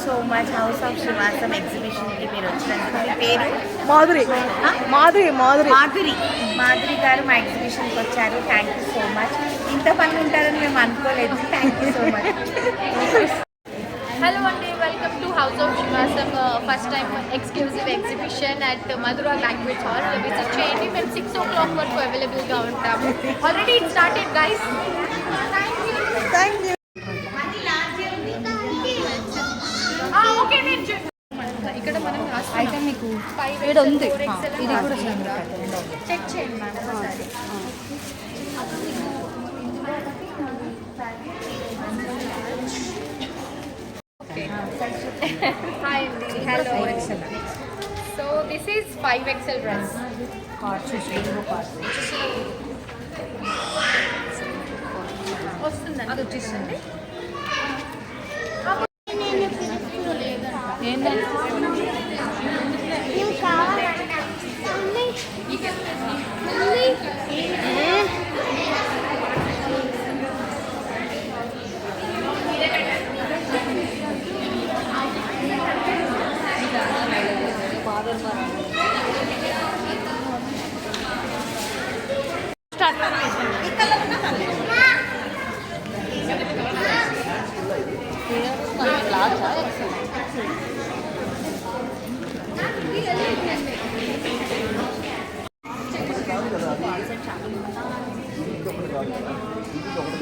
So much house of శ్రీవాసం ఎగ్జిబిషన్కి మీరు వచ్చినందుకు. మీ పేరు? మాధురి. మాధురి మాధురి మాధురి మాధురి గారు మా ఎగ్జిబిషన్కి వచ్చారు. Thank you so much. ఇంతమంది ఉంటారని మేము అనుకోలేదు. Thank you so much. Hello Andy, welcome to House of Shivasam, first time exclusive exhibition at Madura Language Hall. Visit cheyandi, మేము 6 o'clock వరకు అవైలబుల్ గా ఉంటాము. Already it started guys. Thank you. Okay నేను ఇక్కడ మనం అయితే మీకు ఇక్కడ ఉంది. ఇది కూడా చెక్ చేయండి మేడం ఒకసారి. Hi Andy, hello. So this is 5XL dress. వస్తుందండి అది వచ్చేసింది.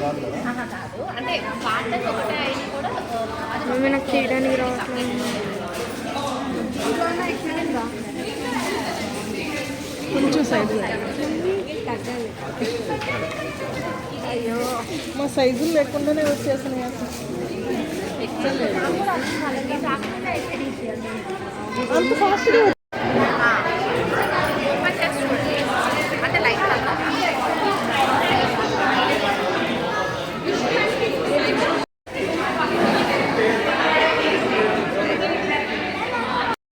కాదు అంటే పాటలు ఒకటే అయినా కూడా నాకు చేయడానికి రావట్లేదు. కొంచెం సైజు అయ్యో మా సైజులు లేకుండానే వచ్చేసినాయి అసలు. అంత ఫాస్ట్గా